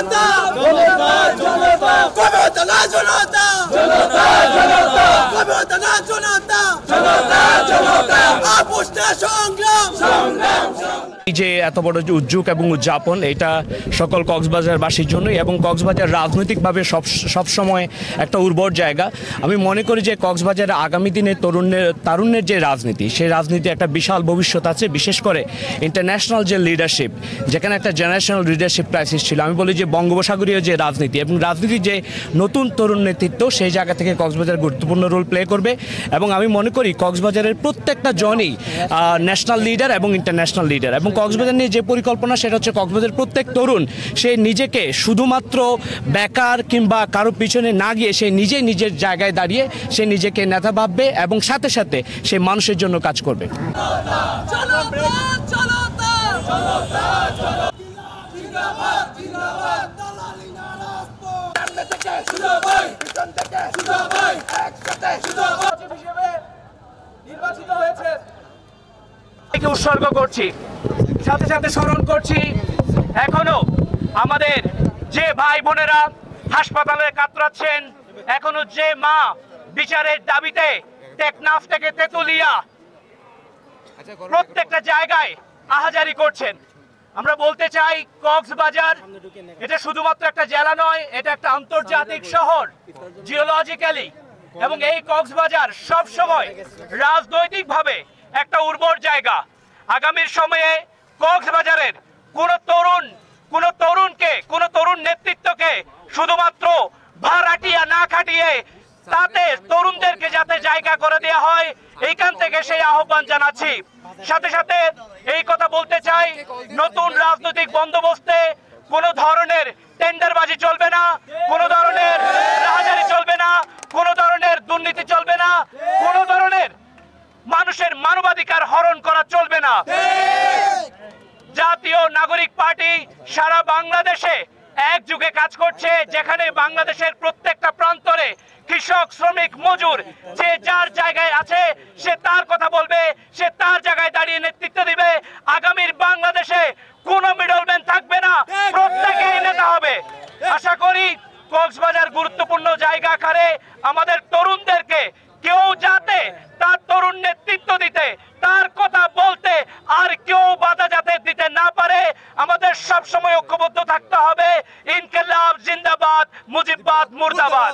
জনতা জনতা জনতা না জনতা জনতা জনতা জনতা না জনতা জনতা জনতা আপোষটা সংগ্রাম সংগ্রাম এই যে এত বড় যে উদ্যোগ এবং উদযাপন এটা সকল কক্সবাজারবাসীর জন্য এবং কক্সবাজার রাজনৈতিকভাবে সবসময় একটা উর্বর জায়গা। আমি মনে করি যে কক্সবাজারে আগামী দিনে তারুণ্যের যে রাজনীতি সেই রাজনীতি একটা বিশাল ভবিষ্যৎ আছে, বিশেষ করে ইন্টারন্যাশনাল যে লিডারশিপ, যেখানে একটা জেনারেশনাল লিডারশিপ ক্রাইসিস ছিল। আমি বলি যে বঙ্গোপসাগরীয় যে রাজনীতি এবং রাজনীতির যে নতুন তরুণ নেতৃত্ব সেই জায়গা থেকে কক্সবাজার গুরুত্বপূর্ণ রোল প্লে করবে এবং আমি মনে করি কক্সবাজারের প্রত্যেকটা জনই ন্যাশনাল লিডার এবং ইন্টারন্যাশনাল লিডার। এবং কক্সবাজার নিয়ে যে পরিকল্পনা সেটা হচ্ছে কক্সবাজারের প্রত্যেক তরুণ সে নিজেকে শুধুমাত্র বেকার কিংবা কারো পিছনে না গিয়ে সে নিজের জায়গায় দাঁড়িয়ে সে নিজেকে নেতা ভাববে এবং সাথে সাথে সে মানুষের জন্য কাজ করবে। উৎসর্গ করছি, সাথে সাথে স্মরণ করছি এখনো আমাদের যে ভাই বোনেরা হাসপাতালে কাতরাচ্ছেন, এখনো যে মা বিচারের দাবিতে টেকনাফ থেকে তেতুলিয়া প্রত্যেকটা জায়গায় আহাজারি করছেন। আমরা বলতে চাই কক্সবাজার এটা শুধুমাত্র একটা জেলা নয়, এটা একটা আন্তর্জাতিক শহর জিওলজিক্যালি, এবং এই কক্সবাজার সব সময় রাজনৈতিকভাবে একটা উর্বর জায়গা। আগামীর সময়ে কক্সবাজারের কোন তরুণ নেতৃত্বকে শুধুমাত্র ভাড়াটিয়া না খাটিয়ে তাতে তরুণদেরকে যাতে জায়গা করে দেওয়া হয়, এইখান থেকে সেই আহ্বান জানাচ্ছি। সাথে সাথে এই কথা বলতে চাই, নতুন রাজনৈতিক বন্দোবস্তে কোন ধরনের টেন্ডারবাজি চলবে না, কোন ধরনের রাহাজারি চলবে না, কোন ধরনের দুর্নীতি চলবে না, কোন ধরনের মানুষের মানবাধিকার হরণ করা চলবে না। জাতীয় নাগরিক পার্টি সারা বাংলাদেশে একযোগে কাজ করছে, যেখানে বাংলাদেশের প্রত্যেকটা প্রান্তরে কৃষক, শ্রমিক, মজুর যে যার জায়গায় আছে সে তার কথা বলবে, সে তার জায়গায় দাঁড়িয়ে নেতৃত্ব দিবে। আগামীর বাংলাদেশে কোনো মিডলম্যান থাকবে না, প্রত্যেকেই নেতা হবে। আশা করি কক্সবাজার গুরুত্বপূর্ণ জায়গা আকারে আমাদের তরুণদেরকে কেউ যাতে তার তরুণ নেতৃত্ব দিতে, তার কথা বলতে আর কেউ বাধা যাতে দিতে না পারে, আমাদের সব সময় ঐক্যবদ্ধ থাকতে হবে। ইনকিলাব জিন্দাবাদ, মুজিববাদ মুর্দাবাদ।